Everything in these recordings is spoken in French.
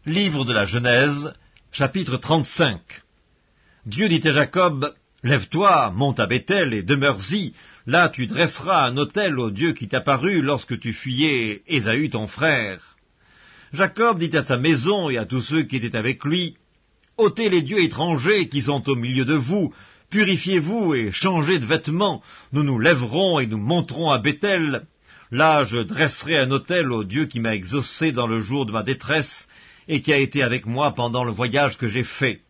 Livre de la Genèse, chapitre 35. Dieu dit à Jacob, « Lève-toi, monte à Béthel et demeure-y. Là tu dresseras un autel au Dieu qui t'apparut lorsque tu fuyais Ésaü ton frère. » Jacob dit à sa maison et à tous ceux qui étaient avec lui, « ôtez les dieux étrangers qui sont au milieu de vous, purifiez-vous et changez de vêtements. Nous nous lèverons et nous monterons à Béthel. Là je dresserai un autel au Dieu qui m'a exaucé dans le jour de ma détresse, et qui a été avec moi pendant le voyage que j'ai fait. »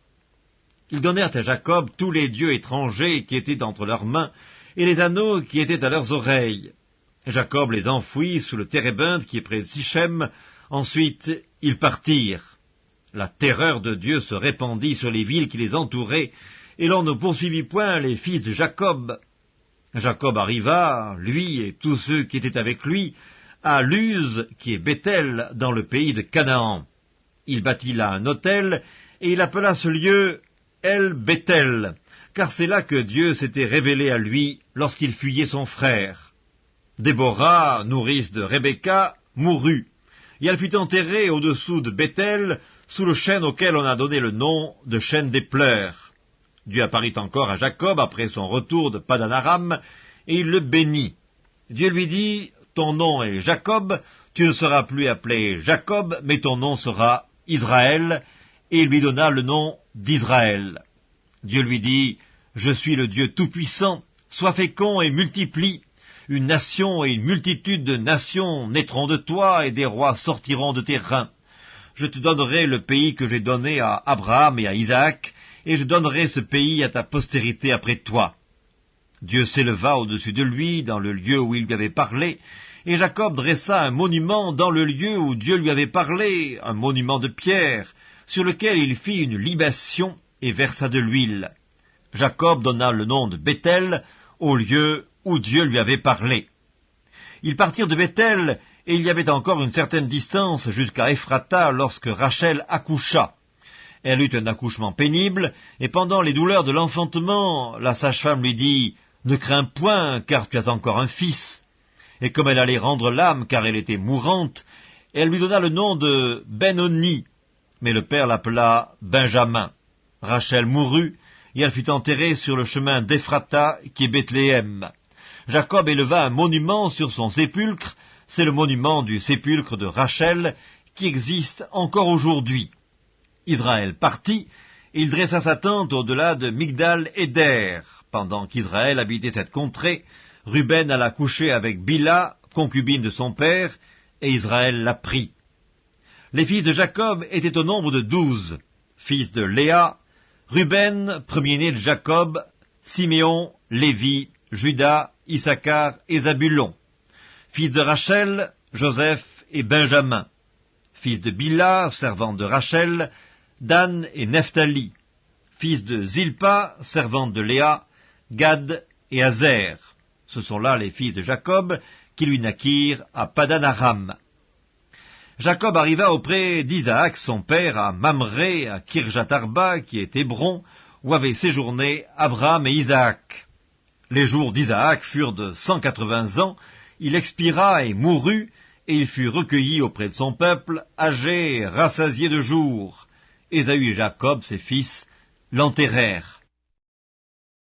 Ils donnèrent à Jacob tous les dieux étrangers qui étaient entre leurs mains, et les anneaux qui étaient à leurs oreilles. Jacob les enfouit sous le térébinthe qui est près de Sichem. Ensuite, ils partirent. La terreur de Dieu se répandit sur les villes qui les entouraient, et l'on ne poursuivit point les fils de Jacob. Jacob arriva, lui et tous ceux qui étaient avec lui, à Luz, qui est Béthel, dans le pays de Canaan. Il bâtit là un autel, et il appela ce lieu El-Béthel, car c'est là que Dieu s'était révélé à lui lorsqu'il fuyait son frère. Déborah, nourrice de Rebecca, mourut, et elle fut enterrée au-dessous de Béthel, sous le chêne auquel on a donné le nom de chêne des pleurs. Dieu apparut encore à Jacob après son retour de Padan-Aram, et il le bénit. Dieu lui dit, « Ton nom est Jacob, tu ne seras plus appelé Jacob, mais ton nom sera Israël, » et il lui donna le nom d'Israël. Dieu lui dit, « Je suis le Dieu tout-puissant, sois fécond et multiplie. Une nation et une multitude de nations naîtront de toi, et des rois sortiront de tes reins. Je te donnerai le pays que j'ai donné à Abraham et à Isaac, et je donnerai ce pays à ta postérité après toi. » Dieu s'éleva au-dessus de lui, dans le lieu où il lui avait parlé, et Jacob dressa un monument dans le lieu où Dieu lui avait parlé, un monument de pierre, sur lequel il fit une libation et versa de l'huile. Jacob donna le nom de Béthel au lieu où Dieu lui avait parlé. Ils partirent de Béthel, et il y avait encore une certaine distance jusqu'à Ephrata lorsque Rachel accoucha. Elle eut un accouchement pénible, et pendant les douleurs de l'enfantement, la sage-femme lui dit, « Ne crains point, car tu as encore un fils. » Et comme elle allait rendre l'âme, car elle était mourante, elle lui donna le nom de Ben-Oni, mais le père l'appela Benjamin. Rachel mourut, et elle fut enterrée sur le chemin d'Ephrata, qui est Bethléem. Jacob éleva un monument sur son sépulcre, c'est le monument du sépulcre de Rachel, qui existe encore aujourd'hui. Israël partit, et il dressa sa tente au-delà de Migdal-Éder. Pendant qu'Israël habitait cette contrée, Ruben alla coucher avec Bila, concubine de son père, et Israël la prit. Les fils de Jacob étaient au nombre de 12, fils de Léa, Ruben, premier-né de Jacob, Siméon, Lévi, Juda, Issachar et Zabulon. Fils de Rachel, Joseph et Benjamin. Fils de Bila, servante de Rachel, Dan et Nephtali. Fils de Zilpa, servante de Léa, Gad et Azer. Ce sont là les fils de Jacob qui lui naquirent à Padan-Aram. Jacob arriva auprès d'Isaac, son père, à Mamré, à Kirjat-Arba, qui est Hébron, où avaient séjourné Abraham et Isaac. Les jours d'Isaac furent de 180 ans, il expira et mourut, et il fut recueilli auprès de son peuple, âgé et rassasié de jours. Ésaü et Jacob, ses fils, l'enterrèrent.